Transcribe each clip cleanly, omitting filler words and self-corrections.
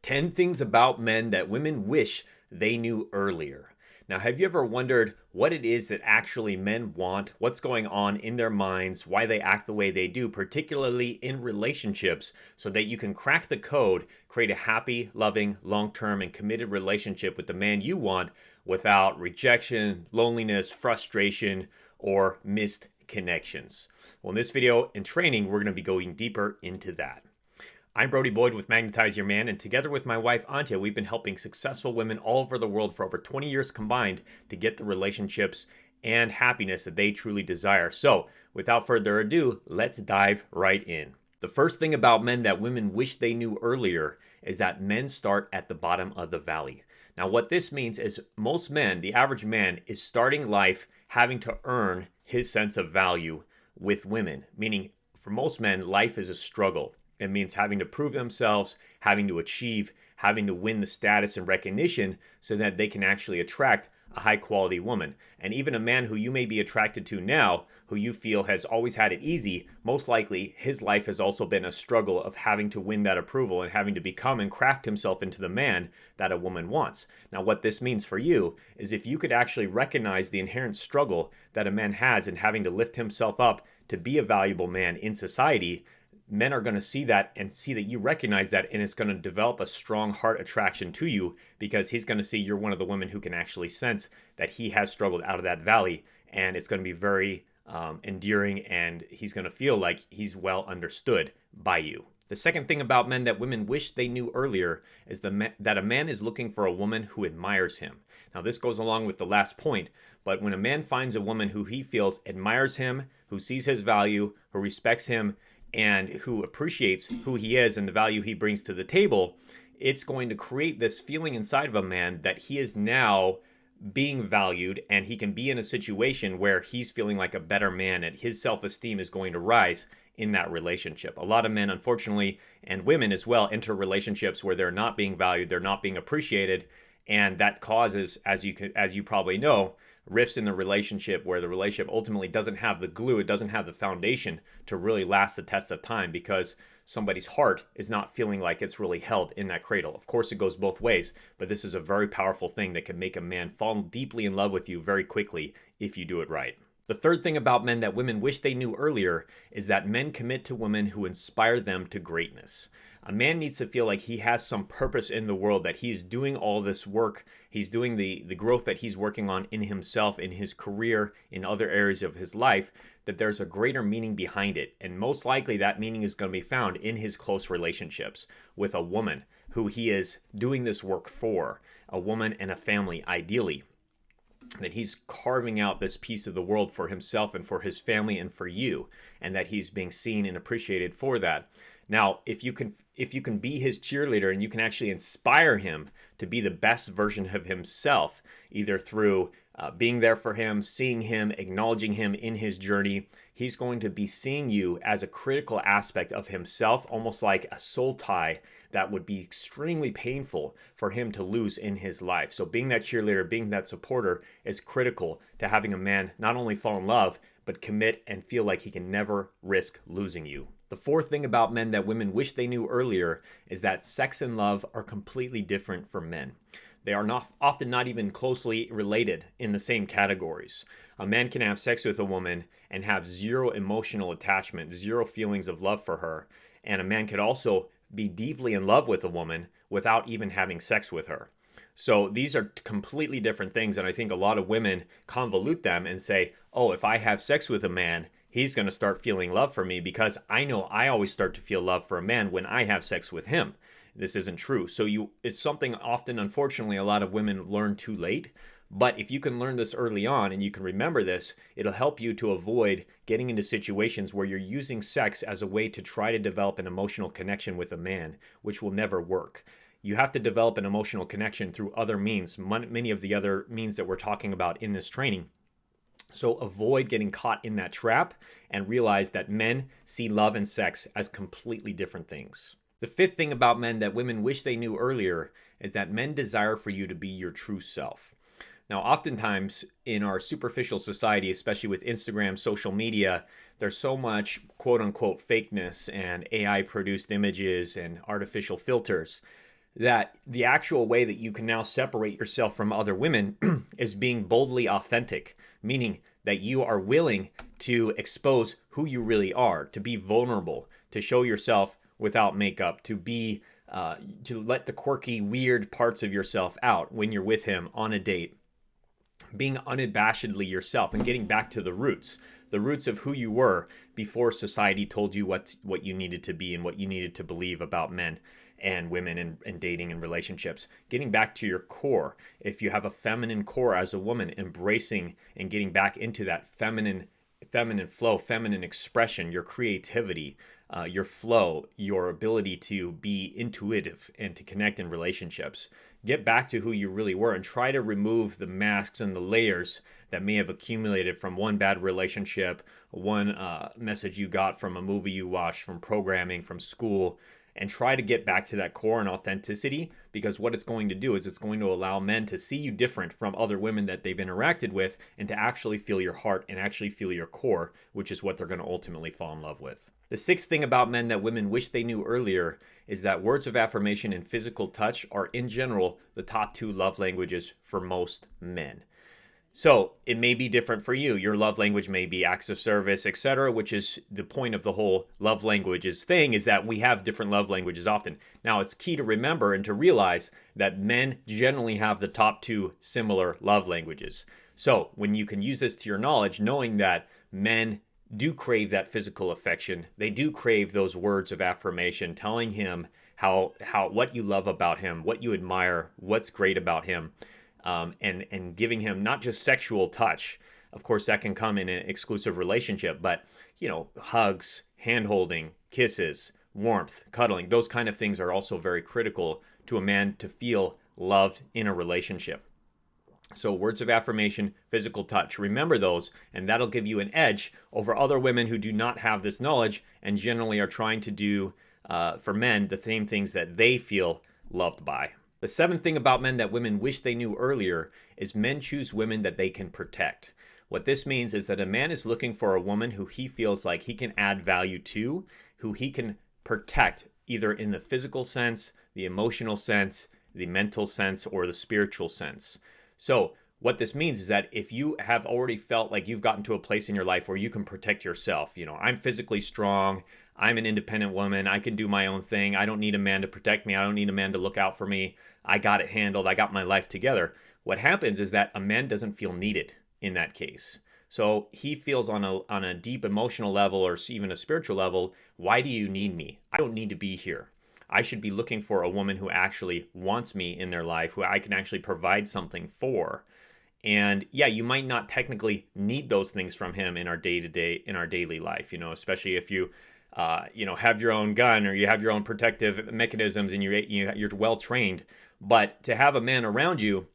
10 things about men that women wish they knew earlier. Now, have you ever wondered what it is that actually men want, what's going on in their minds, why they act the way they do, particularly in relationships, so that you can crack the code, create a happy, loving, long-term, and committed relationship with the man you want without rejection, loneliness, frustration, or missed connections? Well, in this video and training, we're going to be going deeper into that. I'm Brody Boyd with Magnetize Your Man, and together with my wife Antia, we've been helping successful women all over the world for over 20 years combined to get the relationships and happiness that they truly desire. So, without further ado, let's dive right in. The first thing about men that women wish they knew earlier is that men start at the bottom of the valley. Now, what this means is most men, the average man, is starting life having to earn his sense of value with women, meaning for most men, life is a struggle. It means having to prove themselves, having to achieve, having to win the status and recognition so that they can actually attract a high quality woman. And even a man who you may be attracted to now, who you feel has always had it easy, most likely his life has also been a struggle of having to win that approval and having to become and craft himself into the man that a woman wants. Now, what this means for you is if you could actually recognize the inherent struggle that a man has in having to lift himself up to be a valuable man in society, men are going to see that and see that you recognize that, and it's going to develop a strong heart attraction to you because he's going to see you're one of the women who can actually sense that he has struggled out of that valley, and it's going to be very endearing, and he's going to feel like he's well understood by you. The second thing about men that women wish they knew earlier is that a man is looking for a woman who admires him. Now, this goes along with the last point, but when a man finds a woman who he feels admires him, who sees his value, who respects him, and who appreciates who he is and the value he brings to the table, it's going to create this feeling inside of a man that he is now being valued, and he can be in a situation where he's feeling like a better man and his self-esteem is going to rise in that relationship. A lot of men, unfortunately, and women as well, enter relationships where they're not being valued, they're not being appreciated, and that causes, as you probably know, rifts in the relationship where the relationship ultimately doesn't have the glue, it doesn't have the foundation to really last the test of time because somebody's heart is not feeling like it's really held in that cradle. Of course, it goes both ways, but this is a very powerful thing that can make a man fall deeply in love with you very quickly if you do it right. The third thing about men that women wish they knew earlier is that men commit to women who inspire them to greatness. A man needs to feel like he has some purpose in the world, that he's doing all this work, he's doing the growth that he's working on in himself, in his career, in other areas of his life, that there's a greater meaning behind it. And most likely that meaning is going to be found in his close relationships with a woman who he is doing this work for, a woman and a family ideally. That he's carving out this piece of the world for himself and for his family and for you, and that he's being seen and appreciated for that. Now, if you can be his cheerleader and you can actually inspire him to be the best version of himself, either through being there for him, seeing him, acknowledging him in his journey, he's going to be seeing you as a critical aspect of himself, almost like a soul tie that would be extremely painful for him to lose in his life. So being that cheerleader, being that supporter is critical to having a man not only fall in love, but commit and feel like he can never risk losing you. The fourth thing about men that women wish they knew earlier is that sex and love are completely different for men. They are often not even closely related in the same categories. A man can have sex with a woman and have zero emotional attachment, zero feelings of love for her. And a man could also be deeply in love with a woman without even having sex with her. So these are completely different things, and I think a lot of women convolute them and say, oh, if I have sex with a man, he's going to start feeling love for me because I know I always start to feel love for a man when I have sex with him. This isn't true. So it's something often, unfortunately, a lot of women learn too late. But if you can learn this early on and you can remember this, it'll help you to avoid getting into situations where you're using sex as a way to try to develop an emotional connection with a man, which will never work. You have to develop an emotional connection through other means, many of the other means that we're talking about in this training. So avoid getting caught in that trap and realize that men see love and sex as completely different things. The fifth thing about men that women wish they knew earlier is that men desire for you to be your true self. Now, oftentimes in our superficial society, especially with Instagram, social media, there's so much quote unquote fakeness and AI produced images and artificial filters that the actual way that you can now separate yourself from other women is being boldly authentic, meaning that you are willing to expose who you really are, to be vulnerable, to show yourself without makeup, to let the quirky, weird parts of yourself out when you're with him on a date, being unabashedly yourself and getting back to the roots of who you were before society told you what you needed to be and what you needed to believe about men and women and dating and relationships. Getting back to your core. If you have a feminine core as a woman, embracing and getting back into that feminine flow, feminine expression, your creativity, your flow, your ability to be intuitive and to connect in relationships. Get back to who you really were and try to remove the masks and the layers that may have accumulated from one bad relationship, one message you got from a movie you watched, from programming, from school, and try to get back to that core and authenticity, because what it's going to do is it's going to allow men to see you different from other women that they've interacted with and to actually feel your heart and actually feel your core, which is what they're going to ultimately fall in love with. The sixth thing about men that women wish they knew earlier is that words of affirmation and physical touch are, in general, the top two love languages for most men. So it may be different for you. Your love language may be acts of service, etc., which is the point of the whole love languages thing, is that we have different love languages often. Now, it's key to remember and to realize that men generally have the top two similar love languages. So when you can use this to your knowledge, knowing that men do crave that physical affection, they do crave those words of affirmation, telling him how what you love about him, what you admire, what's great about him. And giving him not just sexual touch. Of course, that can come in an exclusive relationship, but, hugs, hand-holding, kisses, warmth, cuddling, those kind of things are also very critical to a man to feel loved in a relationship. So words of affirmation, physical touch, remember those, and that'll give you an edge over other women who do not have this knowledge and generally are trying to do, for men, the same things that they feel loved by. The seventh thing about men that women wish they knew earlier is men choose women that they can protect. What this means is that a man is looking for a woman who he feels like he can add value to, who he can protect either in the physical sense, the emotional sense, the mental sense, or the spiritual sense. So what this means is that if you have already felt like you've gotten to a place in your life where you can protect yourself, I'm physically strong, I'm an independent woman, I can do my own thing, I don't need a man to protect me, I don't need a man to look out for me, I got it handled, I got my life together. What happens is that a man doesn't feel needed in that case. So he feels on a deep emotional level or even a spiritual level, why do you need me? I don't need to be here. I should be looking for a woman who actually wants me in their life, who I can actually provide something for. And yeah, you might not technically need those things from him in our day-to-day, in our daily life, especially if you, have your own gun or you have your own protective mechanisms and you're well trained. But to have a man around you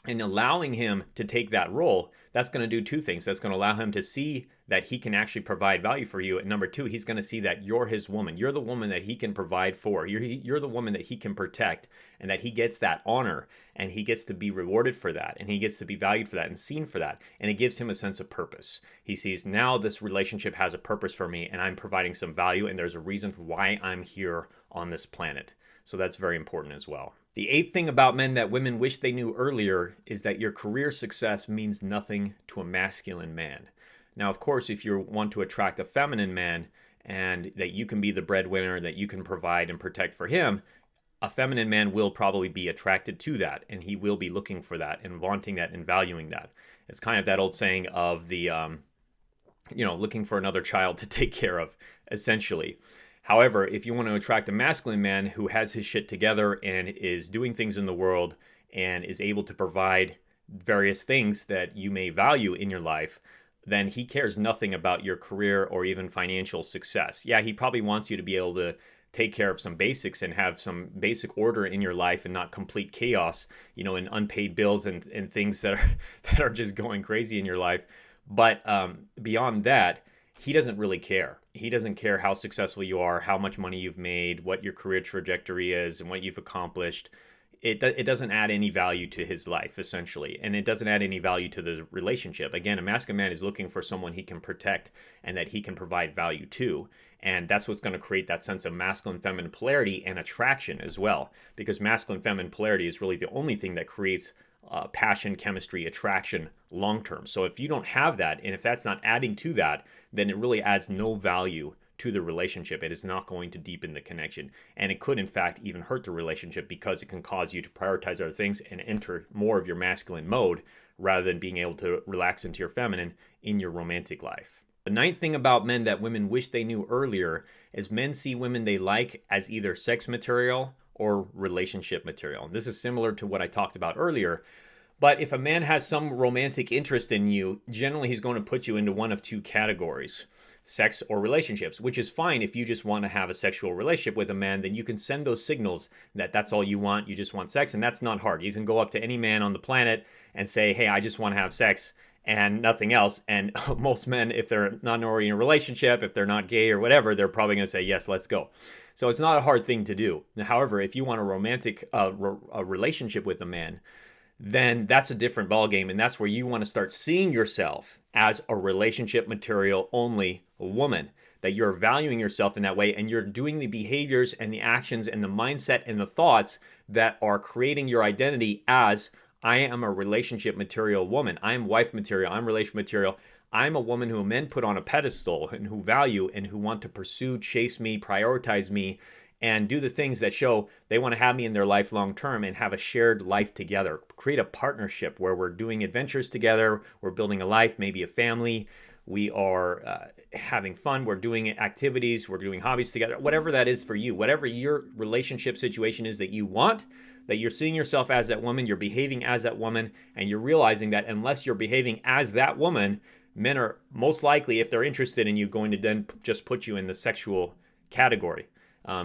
and allowing him to take that role, that's going to do two things. That's going to allow him to see that he can actually provide value for you. And number two, he's going to see that you're his woman. You're the woman that he can provide for. You're the woman that he can protect, and that he gets that honor, and he gets to be rewarded for that, and he gets to be valued for that and seen for that. And it gives him a sense of purpose. He sees, now this relationship has a purpose for me, and I'm providing some value, and there's a reason for why I'm here on this planet. So that's very important as well. The eighth thing about men that women wish they knew earlier is that your career success means nothing to a masculine man. Now, of course, if you want to attract a feminine man and that you can be the breadwinner, that you can provide and protect for him, a feminine man will probably be attracted to that, and he will be looking for that and wanting that and valuing that. It's kind of that old saying of the, looking for another child to take care of, essentially. However, if you want to attract a masculine man who has his shit together and is doing things in the world and is able to provide various things that you may value in your life, then he cares nothing about your career or even financial success. Yeah, he probably wants you to be able to take care of some basics and have some basic order in your life and not complete chaos, and unpaid bills and things that are just going crazy in your life. But beyond that, he doesn't really care. He doesn't care how successful you are, how much money you've made, what your career trajectory is, and what you've accomplished. it doesn't add any value to his life, essentially, and it doesn't add any value to the relationship. Again, a masculine man is looking for someone he can protect and that he can provide value to, and that's what's going to create that sense of masculine feminine polarity and attraction as well, because masculine feminine polarity is really the only thing that creates passion, chemistry, attraction long term. So if you don't have that, and if that's not adding to that, then it really adds no value to the relationship. It is not going to deepen the connection. And it could, in fact, even hurt the relationship, because it can cause you to prioritize other things and enter more of your masculine mode rather than being able to relax into your feminine in your romantic life. The ninth thing about men that women wish they knew earlier is men see women they like as either sex material or relationship material. And this is similar to what I talked about earlier. But if a man has some romantic interest in you, generally he's going to put you into one of two categories: sex or relationships, which is fine. If you just want to have a sexual relationship with a man, then you can send those signals that that's all you want. You just want sex, and that's not hard. You can go up to any man on the planet and say, hey, I just want to have sex and nothing else. And most men, if they're not already in a relationship, if they're not gay or whatever, they're probably going to say, yes, let's go. So it's not a hard thing to do. However, if you want a romantic a relationship with a man, then that's a different ballgame. And that's where you want to start seeing yourself as a relationship material only woman, that you're valuing yourself in that way, and you're doing the behaviors and the actions and the mindset and the thoughts that are creating your identity as, I am a relationship material woman. I am wife material. I'm relationship material. I'm a woman who men put on a pedestal and who value and who want to pursue, chase me, prioritize me, and do the things that show they want to have me in their life long term and have a shared life together. Create a partnership where we're doing adventures together, we're building a life, maybe a family, we are having fun, we're doing activities, we're doing hobbies together, whatever that is for you, whatever your relationship situation is that you want, that you're seeing yourself as that woman, you're behaving as that woman, and you're realizing that unless you're behaving as that woman, men are most likely, if they're interested in you, going to then just put you in the sexual category.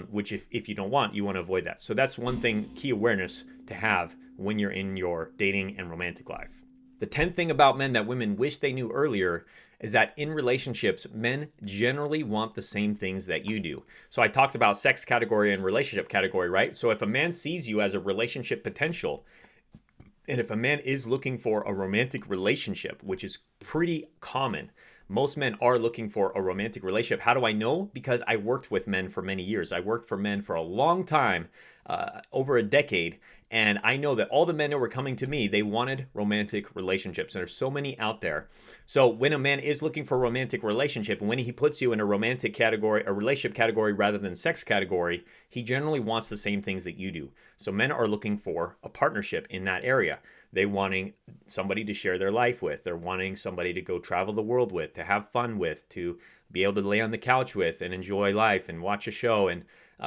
Which if you don't want, you want to avoid that. So that's one thing, key awareness to have when you're in your dating and romantic life. The 10th thing about men that women wish they knew earlier is that in relationships, men generally want the same things that you do. So I talked about sex category and relationship category, right? So if a man sees you as a relationship potential, and if a man is looking for a romantic relationship, which is pretty common, most men are looking for a romantic relationship. How do I know? Because I worked with men for many years. I worked for men for a long time, over a decade. And I know that all the men that were coming to me, they wanted romantic relationships. And there's so many out there. So when a man is looking for a romantic relationship, and when he puts you in a romantic category, a relationship category rather than sex category, he generally wants the same things that you do. So men are looking for a partnership in that area. They're wanting somebody to share their life with. They're wanting somebody to go travel the world with, to have fun with, to be able to lay on the couch with and enjoy life and watch a show and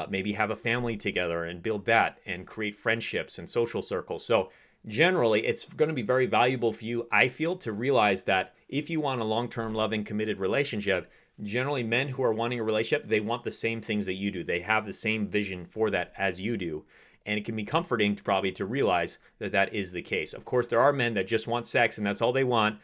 maybe have a family together and build that and create friendships and social circles. So generally, it's going to be very valuable for you, I feel, to realize that if you want a long-term, loving, committed relationship, generally men who are wanting a relationship, they want the same things that you do. They have the same vision for that as you do. And it can be comforting to realize that that is the case. Of course, there are men that just want sex and that's all they want.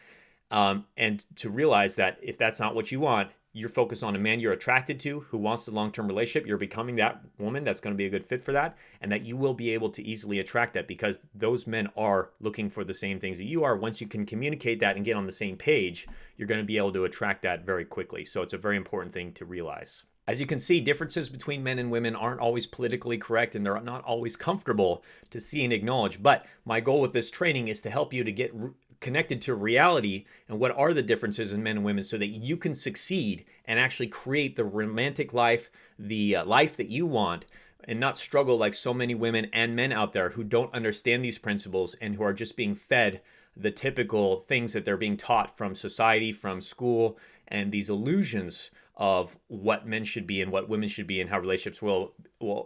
And to realize that if that's not what you want, you're focused on a man you're attracted to who wants a long-term relationship. You're becoming that woman that's going to be a good fit for that, and that you will be able to easily attract that because those men are looking for the same things that you are. Once you can communicate that and get on the same page, you're going to be able to attract that very quickly. So it's a very important thing to realize. As you can see, differences between men and women aren't always politically correct, and they're not always comfortable to see and acknowledge. But my goal with this training is to help you to get connected to reality and what are the differences in men and women so that you can succeed and actually create the romantic life, the life that you want, and not struggle like so many women and men out there who don't understand these principles and who are just being fed the typical things that they're being taught from society, from school, and these illusions of what men should be and what women should be and how relationships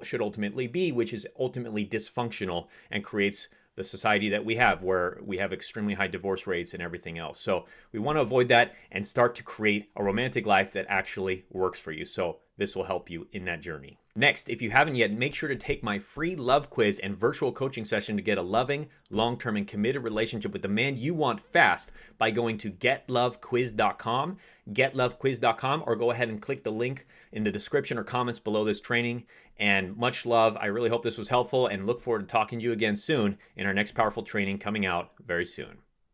should ultimately be, which is ultimately dysfunctional and creates the society that we have, where we have extremely high divorce rates and everything else. So we want to avoid that and start to create a romantic life that actually works for you. So this will help you in that journey. Next, if you haven't yet, make sure to take my free love quiz and virtual coaching session to get a loving, long-term, and committed relationship with the man you want fast by going to getlovequiz.com, or go ahead and click the link in the description or comments below this training. And much love. I really hope this was helpful and look forward to talking to you again soon in our next powerful training coming out very soon.